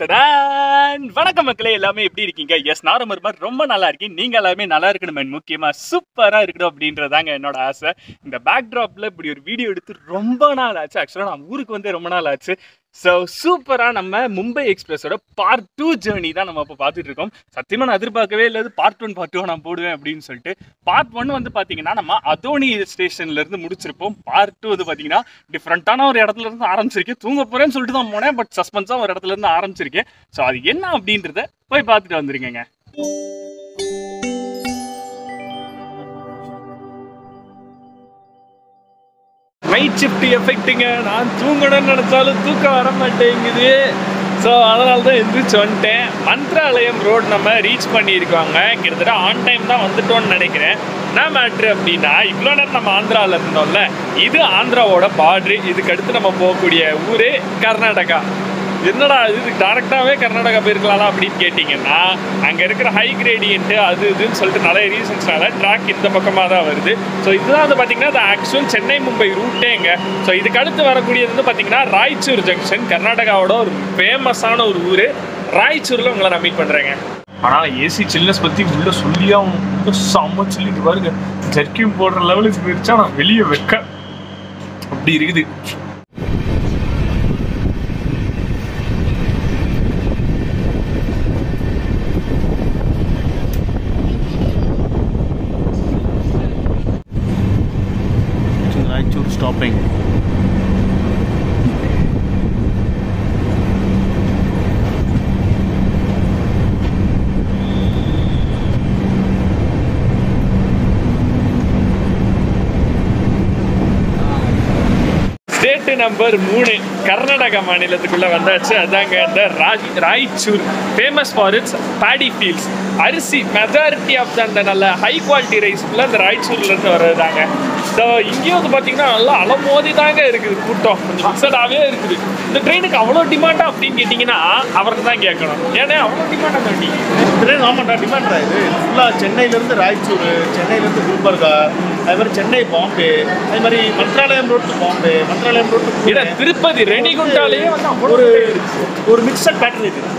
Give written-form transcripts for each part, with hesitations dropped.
வணக்கம் மக்களே, எல்லாமே எப்படி இருக்கீங்க? எஸ், நான் ரொம்ப நல்லா இருக்கேன். நீங்க எல்லாருமே நல்லா இருக்கணும், முக்கியமா சூப்பரா இருக்கணும் அப்படின்றதாங்க என்னோட ஆசை. இந்த பேக்ட்ராப்ல இப்படி ஒரு வீடியோ எடுத்து ரொம்ப நாள் ஆச்சு. ஆக்சுவலா நான் ஊருக்கு வந்து ரொம்ப நாள் ஆச்சு. ஸோ சூப்பராக நம்ம மும்பை எக்ஸ்பிரஸோட பார்ட் 2 ஜேர்னி தான் நம்ம இப்போ பார்த்துட்டு இருக்கோம். சத்தியமாக நான் எதிர்பார்க்கவே இல்லை பார்ட் 2 நான் போடுவேன் அப்படின்னு சொல்லிட்டு. பார்ட் 1 வந்து பார்த்தீங்கன்னா நம்ம அதோனி ஸ்டேஷன்லேருந்து முடிச்சிருப்போம். பார்ட் 2 வந்து பார்த்தீங்கன்னா டிஃப்ரெண்ட்டான ஒரு இடத்துல இருந்து ஆரம்பிச்சிருக்கேன். தூங்க போகிறேன்னு சொல்லிட்டு தான் போனேன், பட் சஸ்பென்ஸாக ஒரு இடத்துல இருந்து ஆரம்பிச்சிருக்கேன். ஸோ அது என்ன அப்படின்றத போய் பார்த்துட்டு வந்துருக்கேங்க. Night shift எஃபெக்ட்டுங்க. நான் தூங்கணும்னு நினச்சாலும் தூக்கம் வர மாட்டேங்குது. ஸோ அதனால தான் எந்திரிச்சு வந்துட்டேன். மந்த்ராலயம் ரோடு நம்ம ரீச் பண்ணியிருக்காங்க. கிட்டத்தட்ட ஆன் டைம் தான் வந்துட்டோன்னு நினைக்கிறேன். என்ன மேட்ரு அப்படின்னா, இவ்வளோ நேரம் நம்ம ஆந்திராவில் இருந்தோம்ல, இது ஆந்திராவோட பார்ட்ரு. இதுக்கு அடுத்து நம்ம போகக்கூடிய ஊர் கர்நாடகா. என்னடா இது டேரெக்டாகவே கர்நாடகா போயிருக்கலாம் அப்படின்னு கேட்டிங்கன்னா, அங்கே இருக்கிற ஹை கிரேடியன்ட்டு அது இதுன்னு சொல்லிட்டு நிறைய ரீசன்ஸ்னால ட்ராக் இந்த பக்கமாக தான் வருது. ஸோ இதுதான் வந்து பார்த்திங்கன்னா இந்த ஆக்சுவல் சென்னை மும்பை ரூட்டேங்க. ஸோ இதுக்கு அடுத்து வரக்கூடியது வந்து பார்த்திங்கன்னா ராய்ச்சூர் ஜங்ஷன். கர்நாடகாவோட ஒரு ஃபேமஸான ஒரு ஊர். ராய்ச்சூரில் உங்களை நான் மீட் பண்ணுறேங்க. ஆனால் ஏசி சில்னஸ் பற்றி உள்ளே சொல்லியும் செம்ம சொல்லிட்டு பாருங்க. ஜர்க்கியும் போடுற லெவலுக்கு போயிருச்சா நான் வெளியே வைக்க அப்படி இருக்குது. Stopping. ஸ்டேட்டு நம்பர் 3 கர்நாடகா மாநிலத்துக்குள்ளே வந்தாச்சு. அதாங்க இந்த Raichur. Famous for it's Bedi fields. அரிசி மெஜாரிட்டி ஆஃப் அந்த நல்ல ஹை குவாலிட்டி ரைஸ் ஃபுல்லாக இந்த ராய்ச்சூர்லேருந்து வர்றதுதாங்க. ஸோ இங்கேயும் வந்து பார்த்தீங்கன்னா நல்லா அலமோதி தாங்க இருக்குது. கூட்டம் கொஞ்சம் மிக்சடாகவே இருக்குது. இந்த ட்ரெயினுக்கு அவ்வளோ டிமாண்டா அப்படின்னு கேட்டிங்கன்னா அவருக்கு தான் கேட்கணும். ஏன்னா அவ்வளோ டிமாண்டாக மாட்டீங்க ட்ரெயின் ஆமாண்டா டிமாண்டா. இது ஃபுல்லாக சென்னையிலேருந்து ராய்ச்சூர், சென்னையிலேருந்து குல்பர்கா, அது மாதிரி சென்னை பாம்பே, அது மாதிரி மந்த்ராலயம் ரோடு பாம்பே, மந்த்ராலயம் ரோடு திருப்பதி ரெடிகுண்டாலேயே ஒரு மிக்சட் பேட்டர்ன் இருக்குது.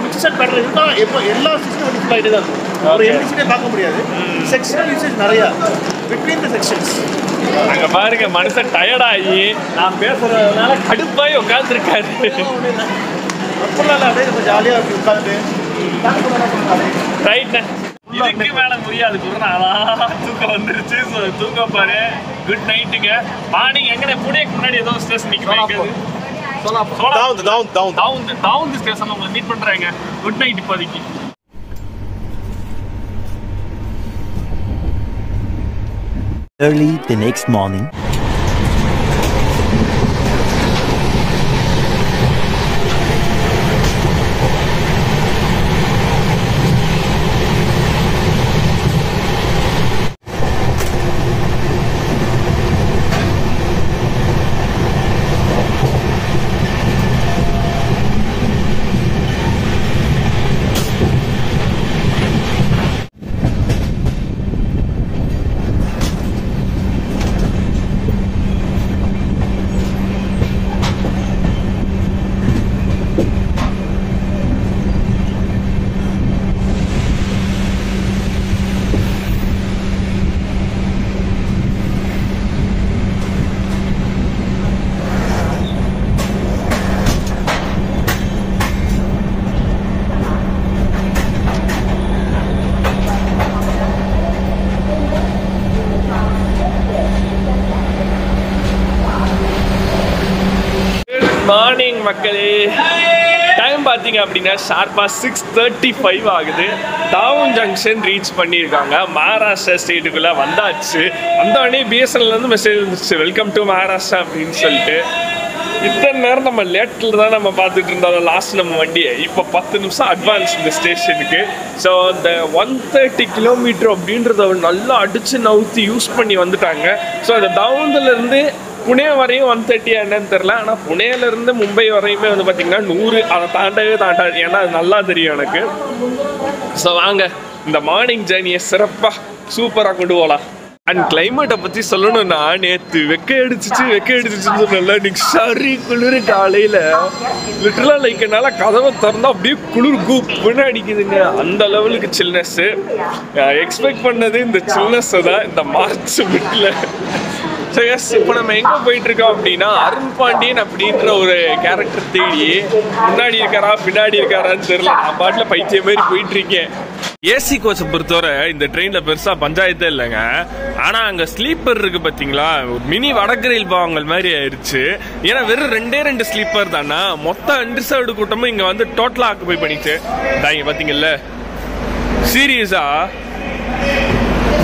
மிக்சட் பேட்டர்ன் இருந்தால் எப்போ எல்லா சிஸ்டம் ஃபுல் ஆகிட்டே தான் இருக்கும். ஒரு எம்சிலே பார்க்க முடியாது. செக்ஷனல் யூசேஜ் நிறையா பிட்வீன் த செக்ஷன்ஸ். அங்கே பாருங்க, மனுஷன் டயர்டாகி நான் பேசுறதுனால கடுப்பாகி உட்காந்துருக்காரு. அப்படிலாம் அப்படியே நம்ம ஜாலியாக அப்படி உட்காந்து ரைட்ண்ணே. இதுக்கு மேலே முடியாது. தூக்கம் வந்துருச்சு. ஸோ தூக்க பாரு. குட் நைட்டுங்க. மார்னிங் எங்கே புனேக்கு முன்னாடி ஏதோ ஸ்டேஷன் நிற்கிறேன். டவுன் ஸ்டேஷன் உங்களை மீட் பண்ணுறாங்க. Good night. இப்போதைக்கு early the next morning. Morning மக்களே. டைம் பார்த்தீங்க அப்படின்னா ஷார்ப்பாக 6:35 ஆகுது. டவுன் ஜங்ஷன் ரீச் பண்ணியிருக்காங்க. மகாராஷ்டிரா ஸ்டேட்டுக்குள்ளே வந்தாச்சு. வந்தோடனே பிஎஸ்என்எல்லேருந்து மெசேஜ் வந்துச்சு, வெல்கம் டு மகாராஷ்டிரா அப்படின்னு சொல்லிட்டு. இத்தனை நேரம் நம்ம லேட்டில் தான் நம்ம பார்த்துட்டு இருந்தோம் லாஸ்ட் நம்ம வண்டியை. இப்போ 10 நிமிஷம் அட்வான்ஸ் இந்த ஸ்டேஷனுக்கு. ஸோ இந்த 130 கிலோமீட்டர் அப்படின்றத நல்லா அடித்து நவுத்தி யூஸ் பண்ணி வந்துட்டாங்க. ஸோ அந்த டவுன்லேருந்து புனே வரையும் 130 என்னன்னு தெரில. ஆனால் புனேலேருந்து மும்பை வரையுமே வந்து பார்த்திங்கன்னா 100. அதை தாண்டாது. ஏன்னா அது நல்லா தெரியும் எனக்கு. ஸோ வாங்க இந்த மார்னிங் ஜேர்னியை சிறப்பாக சூப்பராக கொண்டு போகலாம். அண்ட் கிளைமேட்டை பற்றி சொல்லணும்னா நேற்று வெக்கை அடிச்சிச்சுன்னு சொன்னல இன்னைக்கு சரி குளிர் காலையில் லிட்டரலாக லைக் என்னால் கதவை திறந்தா அப்படியே குளிர் கூப்புன்னு அடிக்குதுங்க. அந்த லெவலுக்கு சில்னஸ்ஸு. எக்ஸ்பெக்ட் பண்ணது இந்த சில்னஸ்ஸை தான் இந்த மார்ச் மிட்டில். ஸோ எஸ், இப்போ நம்ம எங்கே போயிட்டுருக்கோம் அப்படின்னா அருண் பாண்டியன் அப்படின்ற ஒரு கேரக்டர் தேடி முன்னாடி இருக்காரா பின்னாடி இருக்காரான்னு தெரியல. நான் பாட்டில் பைத்திய மாதிரி போயிட்டுருக்கேன். ஏசி கோச்சை பொறுத்தவரை இந்த ட்ரெயினில் பெருசாக பஞ்சாயத்தே இல்லைங்க. ஆனால் அங்கே ஸ்லீப்பர் இருக்கு பார்த்தீங்களா, ஒரு மினி வடக்கு ரயில் பாவங்கள் மாதிரி ஆயிடுச்சு. ஏன்னா வெறும் 2 ஸ்லீப்பர் தானே, மொத்தம் அன்ரிசர்வ்டு கூட்டமும் இங்கே வந்து டோட்டலாக ஆக்குபை பண்ணிச்சு. இங்கே பார்த்தீங்கல்ல, சீரியஸா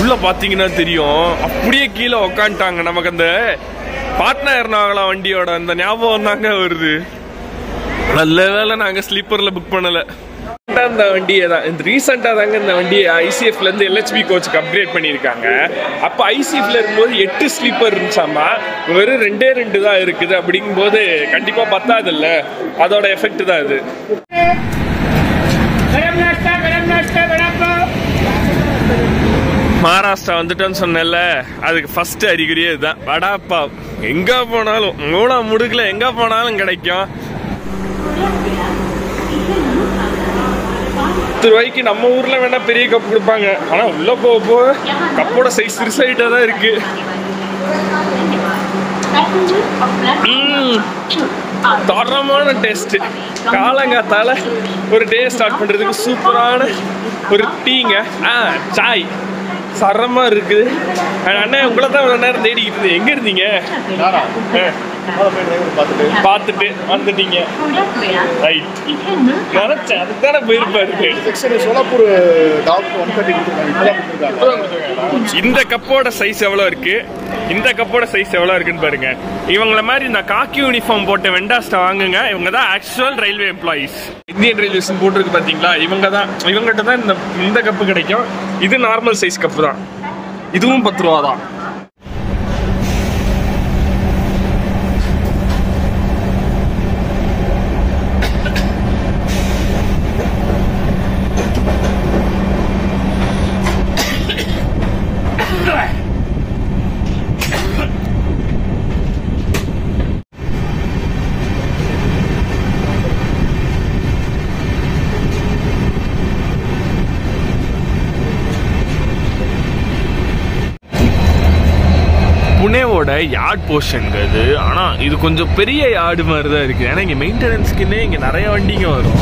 உள்ள பார்த்தீங்கன்னா தெரியும், அப்படியே கீழே உக்காந்துட்டாங்க. நமக்கு அந்த பாட்னா எர்ணாகுளம் வண்டியோட அந்த ஞாபகம் தாங்க வருது. நல்ல வேலை நாங்கள் ஸ்லீப்பரில் புக் பண்ணலை. இந்த வண்டியை தான் ரீசெண்டாக தாங்க இந்த வண்டியை ஐசிஎஃப்லேருந்து எல்ஹெச்பி கோச்சுக்கு அப்கிரேட் பண்ணியிருக்காங்க. அப்போ ஐசிஎஃப்ல இருக்கும்போது 8 ஸ்லீப்பர் இருந்துச்சாமா, வெறும் 2 தான் இருக்குது. அப்படிங்கும்போது கண்டிப்பாக பத்தாதில்ல, அதோட எஃபெக்ட் தான் இது. மகாராஷ்டிரா வந்துட்டோன்னு சொன்னேன்ல, அதுக்கு ஃபர்ஸ்ட் அறிகுறியே இதுதான், வடாப்பா. எங்கே போனாலும் மூணா முடுக்கல எங்கே போனாலும் கிடைக்கும். ₹10 நம்ம ஊர்ல வேணா பெரிய கப் கொடுப்பாங்க, ஆனா உள்ள போக கப்போட சைஸ் சிறுசாயிட்டா தான் இருக்கு. தரமான டேஸ்ட். காலங்காத்தால ஒரு டே ஸ்டார்ட் பண்றதுக்கு சூப்பரான ஒரு டீங்க. சாய் சரமா இருக்குது. அண்ணா உங்களை தான் ஒரு நேரம் தேடிக்கிட்டு இருந்தேன். எங்க இருந்தீங்க? பார்த்துட்டு வந்துட்டீங்க. நினைச்சேன் அதுதானே போயிருப்பாரு. சோலாப்பூர் இந்த கப்போட சைஸ் எவ்வளவு இருக்கு, இந்த கப்போட சைஸ் எவ்வளவு இருக்குன்னு பாருங்க. இவங்கள மாதிரி இந்த காக்கி யூனிஃபார்ம் போட்ட வெண்டாஸ்ட வாங்குங்க. இவங்க தான் actual railway employees. Indian railways போட்டுருக்கு பாத்தீங்களா, இவங்ககிட்ட தான் இந்த கப்பு கிடைக்கும். இது நார்மல் சைஸ் கப்பு தான், இதுவும் ₹10 தான். புனேவோட யார்ட் போர்ஷன்ங்கிறது, ஆனால் இது கொஞ்சம் பெரிய யார்டு மாதிரி தான் இருக்குது. ஏன்னா இங்கே மெயின்டெனன்ஸ்க்குன்னே இங்கே நிறைய வண்டிங்க வரும்.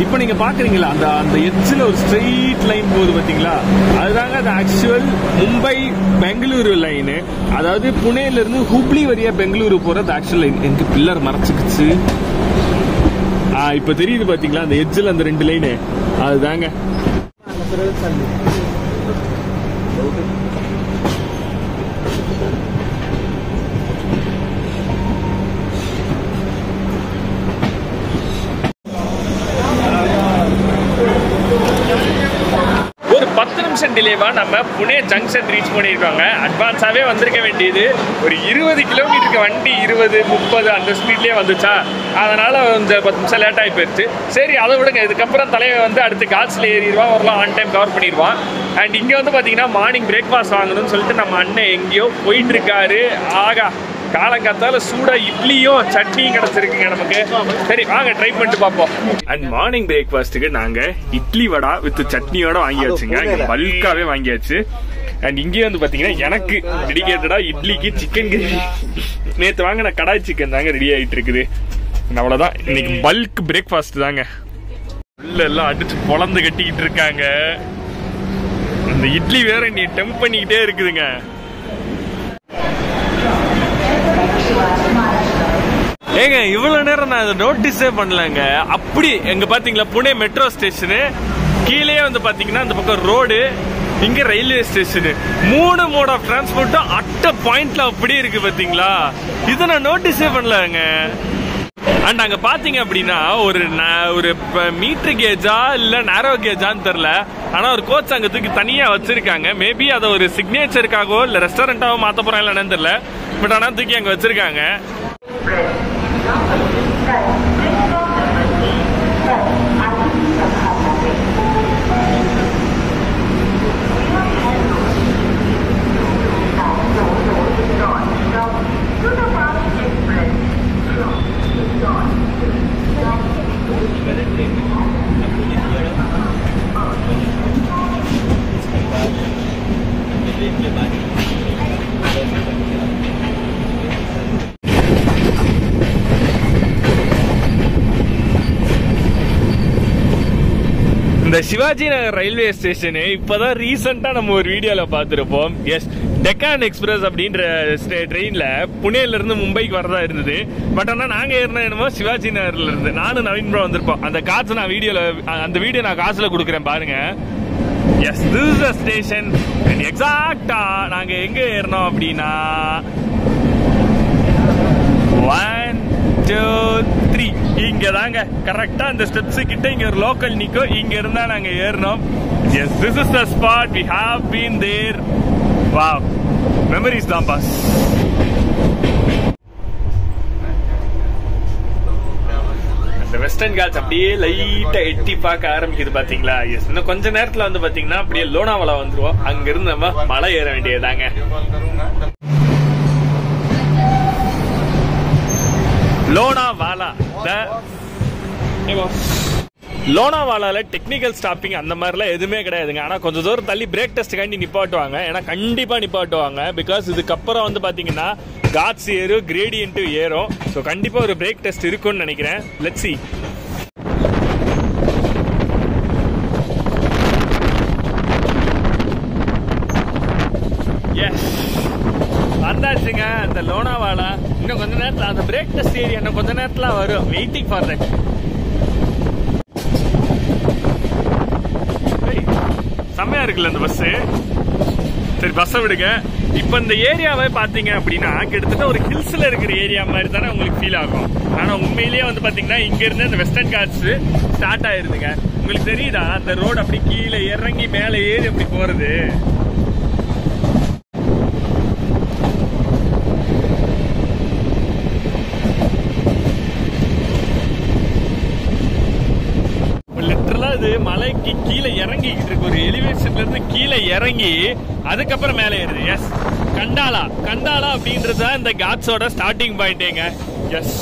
இப்போ நீங்கள் பார்க்குறீங்களா, அந்த எட்ஜில் ஒரு ஸ்ட்ரெயிட் லைன் போகுது பார்த்தீங்களா, அதுதாங்க அது ஆக்சுவல் மும்பை பெங்களூரு லைனு. அதாவது புனேலேருந்து ஹூப்ளி வழியாக பெங்களூரு போகிறது ஆக்சுவல் லைன். எனக்கு பில்லர் மறைச்சிக்கிச்சு. இப்போ தெரியுது பார்த்தீங்களா, அந்த எட்ஜில் அந்த 2 லைனு அதுதாங்க. ஒரு 10 நிமிஷம் டிலேவா நம்ம புனே ஜங்ஷன் ரீச் பண்ணியிருக்காங்க. அட்வான்ஸாகவே வந்திருக்க வேண்டியது. ஒரு 20 கிலோமீட்டருக்கு வண்டி 20-30 அந்த ஸ்பீட்லேயே வந்துச்சா, அதனால் கொஞ்சம் 10 நிமிஷம் லேட் ஆகி போயிடுச்சு. சரி அதை விடுங்க, இதுக்கப்புறம் தலைவன் வந்து அடுத்து காட்ஸில் ஏறிடுவான், வரலாம் ஆன் டைம் கவர் பண்ணிடுவான். அண்ட் இங்கே வந்து பார்த்தீங்கன்னா மார்னிங் பிரேக்ஃபாஸ்ட் வாங்கணும்னு சொல்லிட்டு நம்ம அண்ணன் எங்கேயோ போயிட்டுருக்காரு. ஆகா, காலங்காத்தால சூடா இட்லியும் சட்னியும் கிடைச்சிருக்குங்க நமக்கு. சரி வாங்க ட்ரை பண்ணிட்டு பார்ப்போம். அண்ட் மார்னிங் பிரேக்ஃபாஸ்ட்டுக்கு நாங்க இட்லி வடா வித் சட்னியோட வாங்கியாச்சுங்க. பல்காவே வாங்கியாச்சு. அண்ட் இங்கே வந்து பாத்தீங்கன்னா எனக்கு டெடிகேட்டடா இட்லிக்கு சிக்கன் கிரேவி நேற்று வாங்கின கடாய் சிக்கன் தாங்க ரெடி ஆகிட்டு இருக்குது. அவ்வளவுதான், இன்னைக்கு பல்க் பிரேக்ஃபாஸ்ட் தாங்க. உள்ள எல்லாம் அடிச்சு பொழந்து கட்டிக்கிட்டு இருக்காங்க. இந்த இட்லி வேற நீ டெம்ப் பண்ணிக்கிட்டே இருக்குதுங்க. ஏங்க இவ்வளவு நேரம் நான் அதை நோட்டீஸே பண்ணலங்க. அப்படி எங்க பாத்தீங்களா புனே மெட்ரோ ஸ்டேஷனு, கீழே வந்து பாத்தீங்கன்னா அந்த பக்கம் ரோடு, இங்க ரயில்வே ஸ்டேஷனு, 3 மோட் ஆஃப் டிரான்ஸ்போர்ட்டும் அட்ட பாயிண்ட்ல அப்படி இருக்கு பாத்தீங்களா. இதை நான் நோட்டீஸே பண்ணலங்க. அண்ட் அங்க பாத்தீங்க அப்படின்னா ஒரு மீட்டர் கேஜா இல்ல நேரோ கேஜான்னு தெரியல, ஆனா ஒரு கோச் அங்க தூக்கி தனியா வச்சிருக்காங்க. மேபி அதை ஒரு சிக்னேச்சருக்காகவோ இல்ல ரெஸ்டாரண்டாவோ மாத்த போறாங்க என்னன்னு தெரியல, பட் ஆனா தூக்கி அங்க வச்சிருக்காங்க. இந்த சிவாஜி நகர் ரயில்வே ஸ்டேஷனு இப்பதான் ரீசெண்டா நம்ம ஒரு வீடியோல பார்த்திருப்போம். எஸ், டெக்கான் எக்ஸ்பிரஸ் அப்படின்ற ட்ரெயின்ல புனேல இருந்து மும்பைக்கு வரதா இருந்தது. பட் ஆனா நாங்க ஏறின என்னமோ சிவாஜி நகர்ல இருந்து நானும் நவீன் ப்ரோ வந்திருப்போம். அந்த காசு நான் அந்த வீடியோ நான் காசுல கொடுக்குறேன் பாருங்க. Yes, this is the station. எக்ஸாக்டா நாங்க எங்க ஏறினோம் அப்படின்னா 1 2 3 இங்க தாங்க கரெக்டா அந்த ஸ்டெப்ஸ் கிட்ட இங்க ஒரு லோக்கல் நிக்கும். இங்க இருந்தா நாங்க ஏறணும். Yes, this is the spot. We have been there. Wow, memories தான் பாஸ். அந்த வெஸ்டர்ன் காட்ஸ் அப்படியே லைட்டா எட்டி பார்க்க ஆரம்பிக்குது பாத்தீங்களா? எஸ், இன்னும் கொஞ்ச நேரத்துல வந்து பாத்தீங்கன்னா அப்படியே லோனாவாலா வந்துருவோம். அங்க இருந்து நம்ம மலை ஏற வேண்டியதாங்க. லோனாவாலா லோனாவாலால டெக்னிக்கல் ஸ்டாப்பிங் அந்த மாதிரிலாம் எதுவுமே கிடையாதுங்க. ஆனா கொஞ்சம் தூரம் தள்ளி பிரேக் டெஸ்ட் காண்டி நிப்பாட்டுவாங்க. ஏன்னா கண்டிப்பா நிப்பாட்டுவாங்க. பிகாஸ் இதுக்கப்புறம் வந்து பாத்தீங்கன்னா காட்ஸ் ஏறும், கிரேடியன்ட் ஏறும். ஸோ கண்டிப்பா ஒரு பிரேக் டெஸ்ட் இருக்கும்னு நினைக்கிறேன். Let's see. வந்தாச்சுங்க அந்த லோனாவாலா. இன்னும் கொஞ்ச நேரத்துல அந்த பிரேக் டெஸ்ட் ஏரியா இன்னும் கொஞ்ச நேரத்துல வரும். Waiting for that. செம்மையா இருக்குல்ல அந்த பஸ். சரி, பஸ்ஸை விடுங்க. இப்ப இந்த ஏரியாவை பாத்தீங்க அப்படின்னா கிட்டத்தட்ட ஒரு ஹில்ஸ்ல இருக்கிற ஏரியா மாதிரி தானே உங்களுக்கு ஃபீல் ஆகும். ஆனா உண்மையிலேயே வந்து பாத்தீங்கன்னா இங்க இருந்து அந்த வெஸ்டர்ன் காட்ஸ் ஸ்டார்ட் ஆயிருதுங்க. உங்களுக்கு தெரியுதா அந்த ரோடு அப்படி கீழே இறங்கி மேலே ஏறி அப்படி போறது. மலைக்கு கீழே இறங்கிக்கிட்டு இருக்கு. ஒரு எலிவேஷன்ல இருந்து கீழே இறங்கி அதுக்கப்புறம் மேலே ஏறுது. எஸ், கண்டாலா அப்படின்றது இந்த காட்ஸோட ஸ்டார்டிங் பாயிண்டேங்க. எஸ்,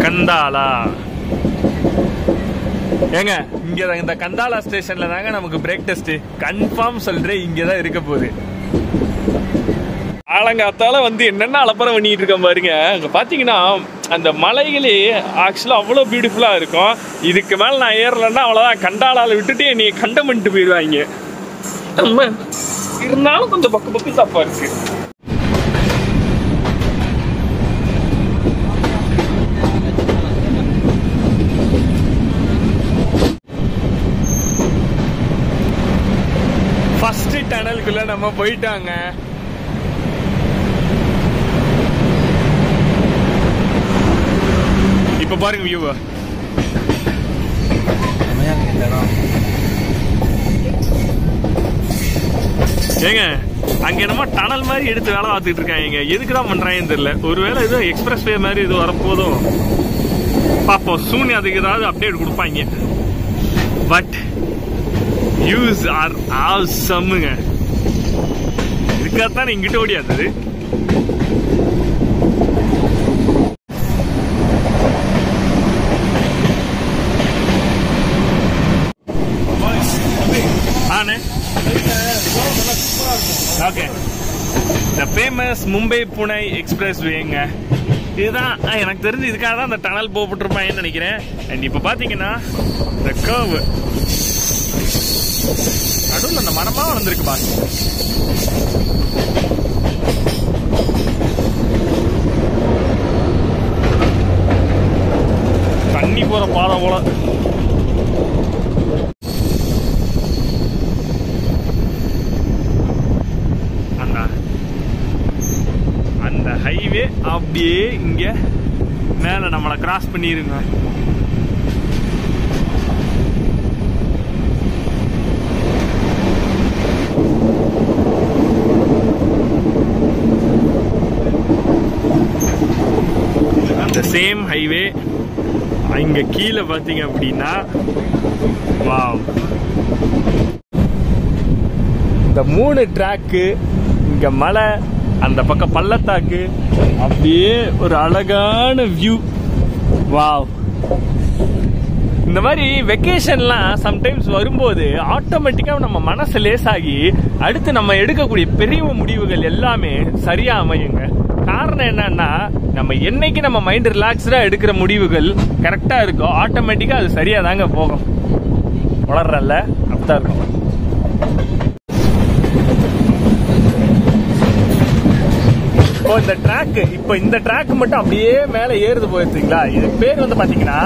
கந்தாலா ஏங்க, இங்க இந்த கந்தாலா ஸ்டேஷன்ல தாங்க நமக்கு பிரேக் டெஸ்ட். கன்ஃபார்ம் சொல்றேன், இங்கதான் இருக்க போகுது. ஆலங்காத்தால வந்து என்னென்ன அலப்பறம் பண்ணிட்டு இருக்கோம் பாருங்க. அங்க பாத்தீங்கன்னா அந்த மலைகளே ஆக்சுவலா அவ்வளவு பியூட்டிஃபுல்லா இருக்கும். இதுக்கு மேல நான் ஏறலன்னா அவ்வளவுதான், கண்டாலால விட்டுட்டு என்னைய கண்டம் பண்ணிட்டு போயிடுவாங்க. இருந்தாலும் கொஞ்சம் பக்கு தப்பா இருக்கு. ஃபர்ஸ்ட் டனலுக்குள்ள நம்ம போயிட்டாங்க. இப்ப பாருங்க வியூ. ஏங்க, அங்க என்னமோ டனல் மாதிரி எடுத்து வேலை பார்த்துட்டு இருக்காங்க. எதுக்குதான் பண்றாங்கன்னு தெரியல. ஒருவேளை ஏதோ எக்ஸ்பிரஸ் வே மாதிரி இது வரப்போதும் பாப்போம். சூன் அதுக்கு ஏதாவது அப்டேட் கொடுப்பாங்க. பட் வியூஸ் ஆர் ஆசம்ங்க. இதுக்காகத்தான் இங்கிட்ட ஓடியாது. Okay, the famous Mumbai Pune express வேங்க. இதுதான் எனக்கு தெரிஞ்சு. இதுக்காக தான் அந்த டனல் போட்டுருப்பாங்கன்னு நினைக்கிறேன். அண்ட் இப்ப பாத்தீங்கன்னா இந்த கர்வ் நடுவில் அந்த மரமா வளர்ந்துருக்கு பாஸ். தண்ணி போற பாதை போல. ஹைவே அப்படியே இங்க மேல நம்மளை கிராஸ் பண்ணிருங்க. அந்த சேம் ஹைவே இங்க கீழே பாத்தீங்க அப்படின்னா வாவ், இந்த 3 ட்ராக்கு, இங்க மலை, அந்த பக்கம் பள்ளத்தாக்கு, அப்படியே ஒரு அழகான வியூ. வாவ். இந்த மாதிரி வெக்கேஷன்லாம் சம்டைம்ஸ் வரும்போது ஆட்டோமேட்டிக்கா நம்ம மனசு லேசாகி அடுத்து நம்ம எடுக்கக்கூடிய பெரிய முடிவுகள் எல்லாமே சரியா அமையுங்க. காரணம் என்னன்னா, நம்ம என்னைக்கு நம்ம மைண்ட் ரிலாக்ஸ்டா எடுக்கிற முடிவுகள் கரெக்டா இருக்கும், ஆட்டோமேட்டிக்கா அது சரியா தாங்க போகும். வளர்றல்ல அப்படிதான் இருக்கும். இந்த ட்ராக் மட்டும் அப்படியே மேல ஏறுது போயிருந்தீங்களா, இது பேர் வந்து பாத்தீங்கன்னா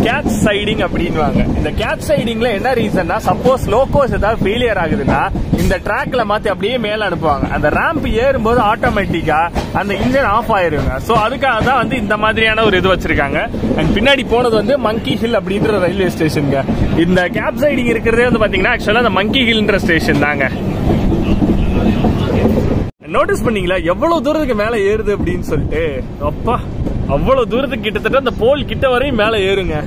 கேட்ச் சைடிங் அப்படின்வாங்க. இந்த கேட்ச் சைடிங்ல என்ன ரீசன்னா, சப்போஸ் லோகோஸ் ஏதாவது ஃபெயிலியர் ஆகுதுன்னா இந்த ட்ராக்ல மாத்தி அப்படியே மேல அனுப்புவாங்க. அந்த ராம்ப் ஏறும்போது ஆட்டோமேட்டிக்கா அந்த இன்ஜின் ஆஃப் ஆயிருங்க. சோ அதுக்காக தான் வந்து இந்த மாதிரியான ஒரு இது வச்சிருக்காங்க. அண்ட் பின்னாடி போனது வந்து மங்கி ஹில் அப்படின்ற ரயில்வே ஸ்டேஷனுங்க. இந்த கேப் சைடிங் இருக்கிறதே வந்து பாத்தீங்கன்னா ஆக்சுவலா அந்த மங்கி ஹில்ன்ற ஸ்டேஷன் தாங்க. நோட்டீஸ் பண்ணீங்களா எவ்வளவு தூரத்துக்கு மேல ஏறுது அப்படின்னு சொல்லிட்டு? அப்பா, அவ்வளவு தூரத்துக்கு கிட்டத்தட்ட அந்த போல் கிட்ட வரையும் மேல ஏறுங்க.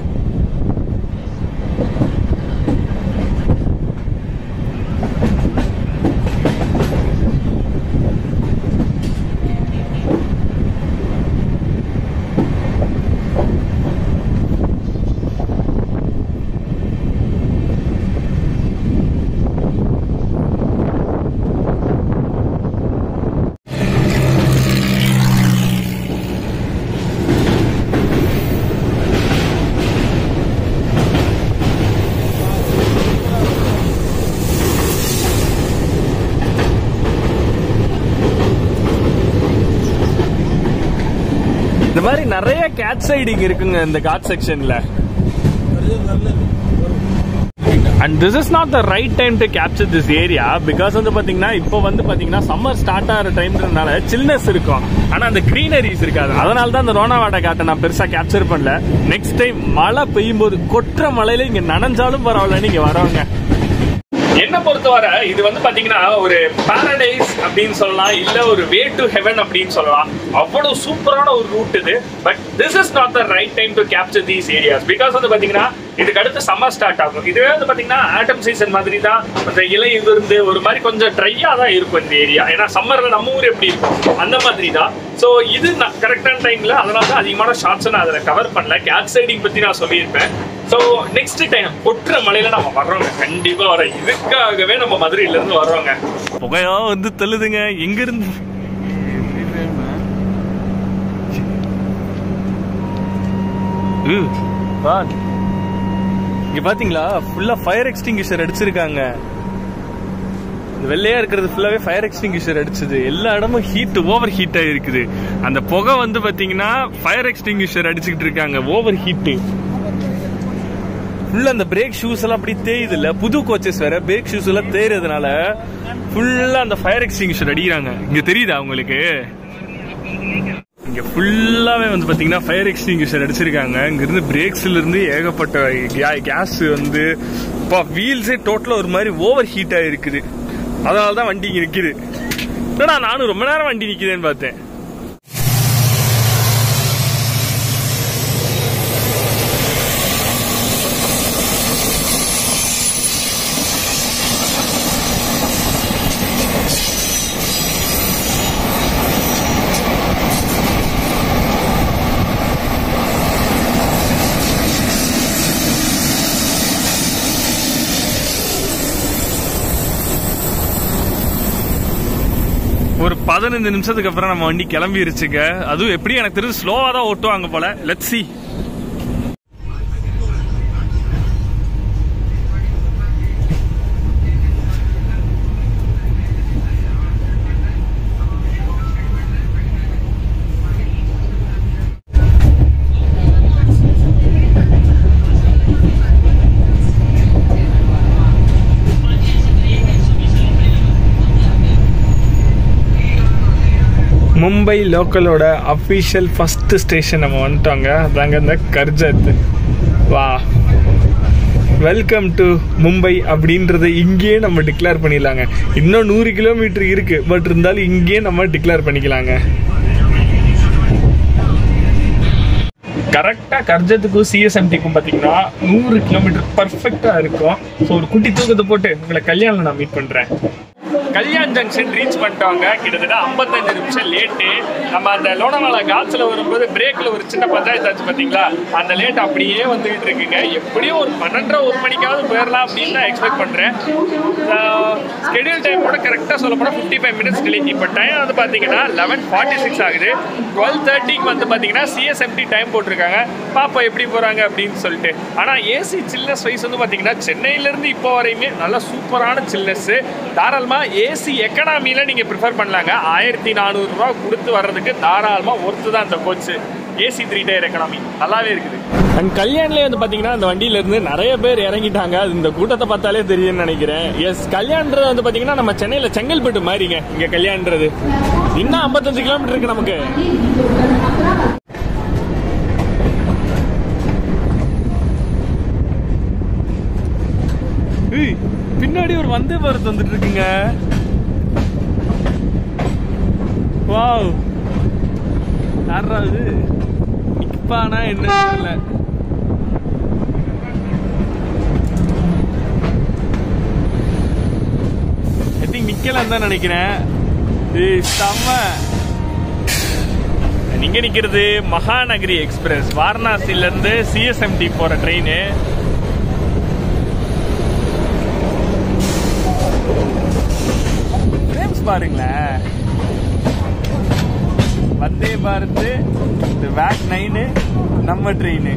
இந்த மாதிரி நிறைய கேட் சைடிங் இருக்குங்க இந்த காட் செக்ஷன்ல. And this is not the right time to capture this area because வந்து பாத்தீங்கன்னா இப்போ வந்து பாத்தீங்கன்னா சம்மர் ஸ்டார்ட் ஆகிற டைம்ன்றனால சில்னஸ் இருக்கும், ஆனா அந்த கிரீனரிஸ் இருக்காது. அதனால தான் அந்த ரோனாவாட்டா காட்டை நான் பெருசா கேப்சர் பண்ணல. நெக்ஸ்ட் டைம் மழை பெய்யும் போது கொற்ற மழையில இங்க நனைஞ்சாலும் பரவாயில்ல, நீங்க வரவங்க. என்ன பொறுத்தவரை இது வந்து பாத்தீங்கன்னா ஒரு பாரடைஸ் அப்படின்னு சொல்லலாம், இல்ல ஒரு வே டு ஹெவன் அப்படின்னு சொல்லலாம். அவ்வளவு சூப்பரான ஒரு ரூட் இது. But this is not the right time to capture these areas because வந்து பாத்தீங்கன்னா இதுக்கு அடுத்து சம்மர் ஸ்டார்ட் ஆகும். இதுவே வந்து பாத்தீங்கன்னா ஆட்டம் சீசன் மாதிரி தான், அந்த இலை இருந்து ஒரு மாதிரி கொஞ்சம் ட்ரையா தான் இருக்கும் இந்த ஏரியா. ஏன்னா சம்மர்ல நம்ம ஊர் எப்படி இருக்கும் அந்த மாதிரி தான். ஸோ இது கரெக்டான டைம்ல, அதனால தான் அதிகமான ஷார்ட்ஸ் நான் அதில் கவர் பண்ணல. கேட் சைடிங் பத்தி நான் சொல்லியிருப்பேன். ஸோ நெக்ஸ்ட் டைம் கொற்ற மலையில நம்ம வர்றோங்க, கண்டிப்பா வரோம். இதுக்காகவே நம்ம மதுரையில இருந்து வர்றோங்க. புகையா வந்து தள்ளுதுங்க. எங்க இருந்து இங்க பாத்தீங்களா, ஃபுல்லா ஃபயர் எக்ஸ்டிங்யூஷர் அடிச்சிருக்காங்க. வெள்ளையா இருக்கிறது ஃபுல்லாவே ஃபயர் எக்ஸ்டிங்யூஷர் அடிச்சது. எல்லா இடமும் ஹீட், ஓவர் ஹீட் ஆயிருக்குது. அந்த புகை வந்து பாத்தீங்கன்னா ஃபயர் எக்ஸ்டிங்யூஷர் அடிச்சுக்கிட்டு இருக்காங்க, ஓவர் ஹீட். ஃபுல்லா அந்த பிரேக் ஷூஸ் எல்லாம் அப்படி தேயுது இல்ல, புது கோச்சஸ் வேற, பிரேக் ஷூஸ் எல்லாம் தேயறதுனால ஃபுல்லா அந்த ஃபயர் எக்ஸ்டிங்யூஷர் அடிக்கிறாங்க. இங்க தெரியுதா உங்களுக்கு? இங்க ஃபுல்லாவே வந்து பாத்தீங்கன்னா ஃபயர் எக்ஸ்டிங்யூஷர் அடிச்சிருக்காங்க. இங்க இருந்து பிரேக்ஸ்ல இருந்து ஏகப்பட்ட கேஸ் வந்து வீல்ஸே டோட்டலா ஒரு மாதிரி ஓவர் ஹீட் ஆயிருக்குது. அதனாலதான் வண்டி இங்க நிக்குது. நானும் ரொம்ப நேரம் வண்டி நிக்குதுன்னு பார்த்தேன். ஒரு 15 நிமிஷத்துக்கு அப்புறம் நம்ம வண்டி கிளம்பிருச்சுங்க. அதுவும் எப்படி எனக்கு தெரிஞ்சு ஸ்லோவா தான் ஓட்டுவாங்க போல. Let's see. மும்பை லோக்கலோட அஃபிஷியல் ஃபஸ்ட்டு ஸ்டேஷன் நம்ம வந்துட்டோங்க. அதாங்க இந்த கர்ஜத். வா, வெல்கம் டு மும்பை அப்படின்றத இங்கேயே நம்ம டிக்ளேர் பண்ணிடலாங்க. இன்னும் 100 கிலோமீட்டர் இருக்குது, பட் இருந்தாலும் இங்கேயே நம்ம டிக்ளேர் பண்ணிக்கலாங்க. கரெக்டாக கர்ஜத்துக்கும் சிஎஸ்எம்டிக்கும் பார்த்தீங்கன்னா 100 கிலோமீட்டர் பர்ஃபெக்டாக இருக்கும். ஸோ ஒரு குட்டி தூக்கத்தை போட்டு உங்களை கல்யாணம் நான் மீட் பண்ணுறேன். கல்யாண் ஜங்ஷன் ரீச் பண்ணிட்டாங்க. கிட்டத்தட்ட 55 நிமிஷம் லேட்டு. நம்ம அந்த லோனாவாலா காட்ஸில் வரும்போது பிரேக்கில் ஒரு சின்ன பஞ்சாயத்து ஆச்சு பார்த்தீங்களா, அந்த லேட் அப்படியே வந்துகிட்டு இருக்குங்க. எப்படியும் ஒரு 12:30 மணிக்காவது போயிடலாம் அப்படின்னு நான் எக்ஸ்பெக்ட் பண்ணுறேன். ஸ்கெடியூல் டைமோட கரெக்டாக சொல்ல போனால் 55 மினிட்ஸ் டிலே. இப்போ டைம் வந்து பார்த்தீங்கன்னா 11:46 ஆகுது. 12:30க்கு வந்து பார்த்தீங்கன்னா சிஎஸ்எம்டி டைம் போட்டிருக்காங்க. பாப்பா எப்படி போகிறாங்க அப்படின்னு சொல்லிட்டு. ஆனால் ஏசி சில்னஸ் வைஸ் வந்து பார்த்தீங்கன்னா சென்னையிலேருந்து இப்போ வரையுமே நல்ல சூப்பரான சில்னஸ்ஸு. தாராளமாக ஏசி எக்கனாமியில் நீங்கள் ப்ரிஃபர் பண்ணலாங்க. 1400 ரூபா கொடுத்து வர்றதுக்கு தாராளமாக ஒர்த்து தான் அந்த கோச்சு. ஏசி 3 டயர் எக்கனாமி நல்லாவே இருக்குது. அண்ட் கல்யாண்லேயே வந்து பார்த்தீங்கன்னா அந்த வண்டியிலேருந்து நிறைய பேர் இறங்கிட்டாங்க. அது இந்த கூட்டத்தை பார்த்தாலே தெரியும்னு நினைக்கிறேன். எஸ், கல்யாண்றது வந்து பார்த்தீங்கன்னா நம்ம சென்னையில் செங்கல்பட்டு மாதிரிங்க. இங்கே கல்யாண்றது இன்னும் 55 கிலோமீட்டர் இருக்கு நமக்கு. பின்னாடி ஒரு வந்தே பாரத் வந்துட்டு இருக்குங்க. வாவ், யாராவது நிப்பானா என்ன தெரியல. ஐ திங்க் நிக்கலாம் தான் நினைக்கிறேன். செம்ம. நீங்க நிக்கிறது மகாநகரி எக்ஸ்பிரஸ், வாரணாசில இருந்து சிஎஸ்எம்டி போற ட்ரெயின். பாருங்களேன், வந்தே பாரத், வேக் 9 நம்ம ட்ரெயின்.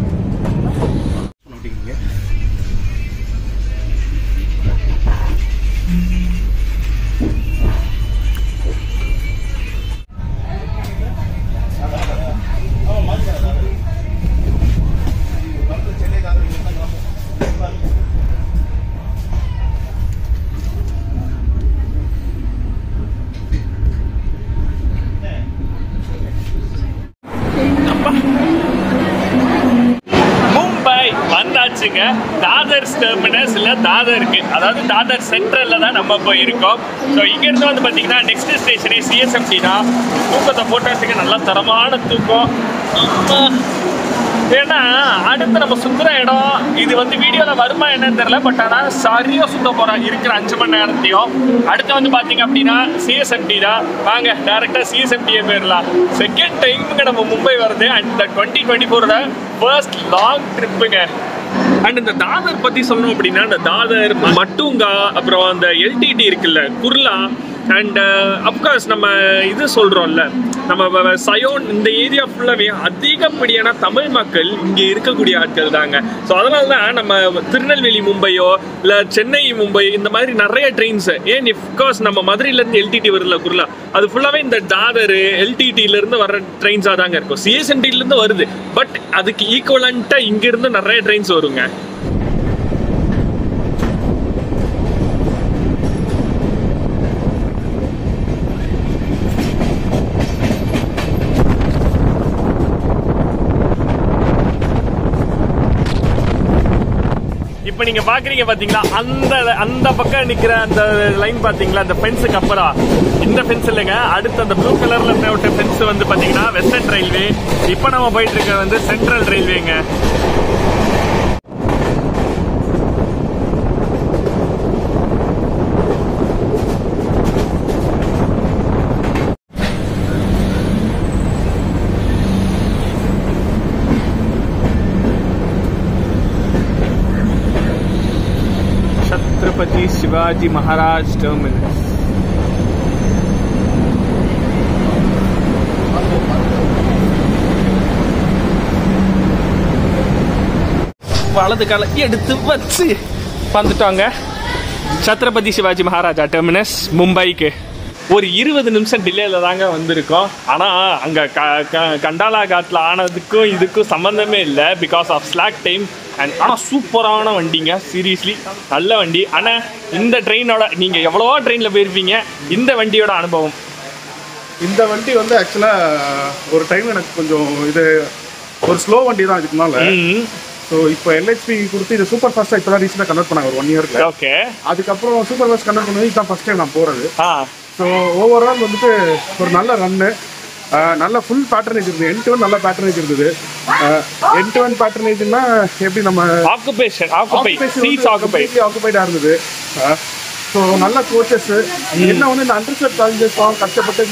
தாதர் டெர்மினஸ் இல்ல தாதருக்கு, அதாவது தாதர் சென்ட்ரல்ல தான் நம்ம போயிருக்கோம். ஸோ இங்க இருந்து வந்து பாத்தீங்கன்னா நெக்ஸ்ட் ஸ்டேஷனே சிஎஸ்எம்டி தான். தூக்கத்தை போட்டதுக்கு நல்ல தரமான தூக்கம். ஏன்னா அடுத்து நம்ம சுத்துற இடம் இது வந்து வீடியோல வருமா என்னன்னு தெரியல, பட் ஆனால் சரியா சுத்த போறோம் இருக்கிற 5 மணி நேரத்தையும். அடுத்து வந்து பாத்தீங்க அப்படின்னா சிஎஸ்எம்டி தான். வாங்க டைரக்டா சிஎஸ்எம்டியே போயிடலாம். செகண்ட் டைமுங்க நம்ம மும்பை வருது. அண்ட் இந்த 2024 ஃபர்ஸ்ட் லாங் ட்ரிப்புங்க. அண்ட் இந்த தாதர் பத்தி சொல்லணும் அப்படின்னா, இந்த தாதர், மட்டுங்கா, அப்புறம் அந்த எல்டிடி இருக்குல்ல, குர்லா, அண்ட் அப்கோர்ஸ் நம்ம இது சொல்றோம்ல, நம்ம சயோன், இந்த ஏரியா ஃபுல்லாவே அதிகப்படியான தமிழ் மக்கள் இங்கே இருக்கக்கூடிய ஆட்கள் தாங்க. ஸோ அதனால தான் நம்ம திருநெல்வேலி மும்பையோ இல்லை சென்னை மும்பை இந்த மாதிரி நிறைய ட்ரெயின்ஸ், ஏன் அப்கோர்ஸ் நம்ம மதுரையிலேருந்து எல்டிடி வருதுல குர்லா, அது ஃபுல்லாகவே இந்த தாதர் எல்டிடியிலேருந்து வர ட்ரெயின்ஸாக தாங்க இருக்கும். சிஎஸ்எம்டிலேருந்து வருது, பட் அதுக்கு ஈக்குவலண்ட்டாக இங்கேருந்து நிறைய ட்ரெயின்ஸ் வருங்க. இப்போ நீங்க பாக்குறீங்க பாத்தீங்களா, அந்த பக்கம் நிக்கிற அந்த லைன் பாத்தீங்களா, அந்த ஃபென்ஸுக்கு அப்புறம் இந்த ஃபென்ஸ் இல்லைங்க, அடுத்து அந்த ப்ளூ கலர்ல போட்ட ஃபென்ஸ் வந்து பாத்தீங்கன்னா வெஸ்டர்ன் ரயில்வே. இப்போ நம்ம போயிட்டு இருக்க வந்து சென்ட்ரல் ரயில்வேங்க. छत्रपति शिवाजी महाराज टर्मिनस. வலது காலை எடுத்து வச்சு வந்துட்டாங்க. சத்ரபதி சிவாஜி மகாராஜா டெர்மினஸ் மும்பைக்கு ஒரு 20 நிமிஷம் டிலேல தாங்க வந்திருக்கோம். ஆனால் அங்கே கண்டாலா காட்டில் ஆனதுக்கும் இதுக்கும் சம்மந்தமே இல்லை, because of slack time. And ஆனால் சூப்பரான வண்டிங்க, சீரியஸ்லி நல்ல வண்டி. ஆனால் இந்த ட்ரெயினோட நீங்கள் எவ்வளவோ ட்ரெயினில் போயிருப்பீங்க, இந்த வண்டியோட அனுபவம் இந்த வண்டி வந்து ஆக்சுவலாக ஒரு டைம் எனக்கு கொஞ்சம் இது ஒரு ஸ்லோ வண்டி தான் இதுக்கு மேலே. ஸோ இப்போ எல்ஹெச்பி கொடுத்து இது சூப்பர் ஃபாஸ்ட்டாக இப்போ தான் ரீசெண்டாக கன்வெர்ட் பண்ணாங்க ஒரு 1 இயர்க்கு. ஓகே. அதுக்கப்புறம் சூப்பர் ஃபாஸ்ட் கன்வெர்ட் பண்ணி இதுதான் ஃபஸ்ட் டைம் நான் போகிறது. ஸோ ஓவரால் வந்துட்டு ஒரு நல்ல ரன்னு, நல்ல ஃபுல் பேட்டர்னேஜ் இருந்தது. எண்ட் டு எண்ட் நல்ல பேட்டர்னேஜ் இருந்தது. எண்ட் டு எண்ட் பேட்டர்னேஜ்னா எப்படி நம்ம ஆக்குபைடாக இருந்தது. ஸோ நல்ல கோச்சஸ் என்ன வந்து இந்த அண்டர்ஸ்டட் காலேஜஸ் கஷ்டப்பட்டு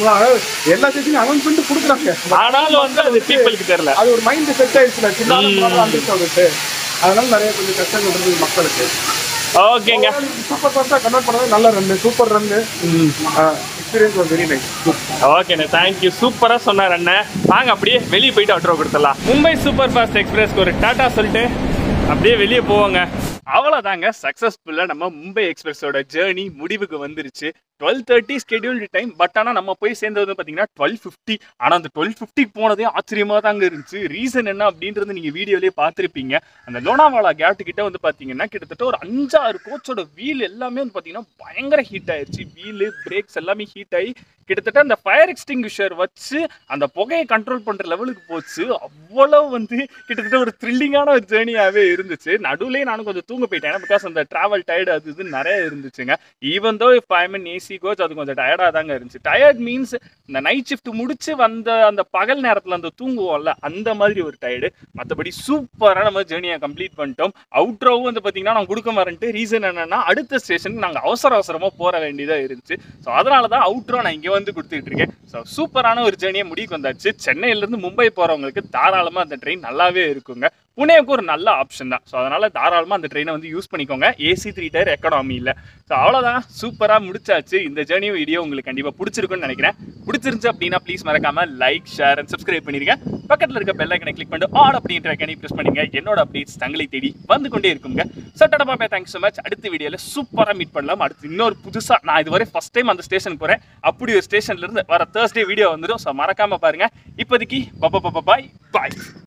எல்லா ஸ்டேஷனும் அனௌன்ஸ்மெண்ட் கொடுக்குறாங்க. ஆனாலும் வந்து அது பீப்புளுக்கு தெரியல. அது ஒரு மைண்ட் செட் ஆயிடுச்சுல சின்ன அண்டர்ஸ்டாண்ட். அதனால நிறைய கொஞ்சம் கஷ்டங்கள் இருந்தது மக்களுக்கு. ஓகேங்க. சூப்பர் ஃபாஸ்ட்டாக கன்வெர்ட் பண்ணது நல்ல run, super run. Experience was very nice. ஓகேண்ணே, தேங்க்யூ. சூப்பராக சொன்னார் அண்ணன். வாங்க அப்படியே வெளியே போயிட்டு அவுட்ரோ கொடுத்துடலாம். மும்பை சூப்பர் ஃபாஸ்ட் எக்ஸ்பிரஸ்க்கு ஒரு டாட்டா சொல்லிட்டு அப்படியே வெளியே போவாங்க. அவ்வளோதாங்க, சக்ஸஸ்ஃபுல்லாக நம்ம மும்பை எக்ஸ்பிரஸோட ஜேர்னி முடிவுக்கு வந்துருச்சு. 12:30 ஸ்கெடியூல்டு டைம். பட் ஆனால் நம்ம போய் சேர்ந்தது பார்த்தீங்கன்னா 12:50. ஆனால் அந்த 12:50 போனதே ஆச்சரியமாக தாங்க இருந்துச்சு. ரீசன் என்ன அப்படின்றது நீங்கள் வீடியோலேயே பார்த்துருப்பீங்க. அந்த லோனாவாலா கேட்டு கிட்ட வந்து பார்த்தீங்கன்னா கிட்டத்தட்ட ஒரு 5-6 கோச்சோட வீல் எல்லாமே வந்து பார்த்தீங்கன்னா பயங்கர ஹீட் ஆயிடுச்சு. வீலு பிரேக்ஸ் எல்லாமே ஹீட் ஆகி கிட்டத்தட்ட அந்த ஃபயர் எக்ஸ்டிங்விஷர் வச்சு அந்த புகையை கண்ட்ரோல் பண்ணுற லெவலுக்கு போச்சு. அவ்வளோ வந்து கிட்டத்தட்ட ஒரு த்ரில்லிங்கான ஒரு ஜேர்னியாகவே இருந்துச்சு. நடுவுலேயே நானும் கொஞ்சம் தூங்க போயிட்டேன். பிகாஸ் அந்த ட்ராவல் டயர்டு அது இது நிறைய இருந்துச்சுங்க. Even though if I mean AC coach அது கொஞ்சம் டயர்டாக தாங்க இருந்துச்சு. டயர்ட் மீன்ஸ் இந்த நைட் ஷிஃப்ட் முடிச்சு வந்த அந்த பகல் நேரத்தில் அந்த தூங்குவோம்ல அந்த மாதிரி ஒரு டயர்டு. மற்றபடி சூப்பராக நம்ம ஜேர்னியை கம்ப்ளீட் பண்ணிட்டோம். அவுட்ரோவும் வந்து பார்த்தீங்கன்னா நான் கொடுக்க வரேன்ட்டு ரீசன் என்னன்னா அடுத்த ஸ்டேஷனுக்கு நாங்கள் அவசரமாக போக வேண்டியதாக இருந்துச்சு. ஸோ அதனால தான் அவுட்ரோ நான் இங்கே வந்து கொடுத்துட்டு இருக்கேன். ஸோ சூப்பரான ஒரு ஜேர்னியை முடிவுக்கு வந்தாச்சு. சென்னையிலேருந்து மும்பை போகிறவங்களுக்கு தாராளமாக அந்த ட்ரெயின் நல்லாவே இருக்குங்க. புனேவுக்கு ஒரு நல்ல ஆப்ஷன் தான். ஸோ அதனால் தாராளமாக அந்த ட்ரெயினை வந்து யூஸ் பண்ணிக்கோங்க. AC 3 டயர் எக்கனாமி இல்லை. ஸோ அவ்வளோதான், சூப்பராக முடிச்சாச்சு. இந்த ஜேர்னி வீடியோ உங்களுக்கு கண்டிப்பாக பிடிச்சிருக்குன்னு நினைக்கிறேன். பிடிச்சிருந்துச்சு அப்படின்னா ப்ளீஸ் மறக்காமல் லைக், ஷேர் அண்ட் சப்ஸ்கிரைப் பண்ணிருங்க. பக்கத்தில் இருக்க பெல் ஐக்கனை கிளிக் பண்ணிட்டு ஆல் அப்படின்ற ஐக்கனை ப்ரெஸ் பண்ணுங்க. என்னோட அப்டேட்ஸ் தங்களை தேடி வந்து கொண்டே இருக்குங்க. ஸோ டாடா பாய், தேங்க்ஸ் ஸோ மச். அடுத்த வீடியோவில் சூப்பராக மீட் பண்ணலாம். அடுத்து இன்னொரு புதுசாக நான் இதுவரை ஃபஸ்ட் டைம் அந்த ஸ்டேஷன் போகிறேன். அப்படி ஒரு ஸ்டேஷன்லேருந்து வர Thursday வீடியோ வந்துடும். ஸோ மறக்காமல் பாருங்கள். இப்போதைக்கு பாய் பாய்.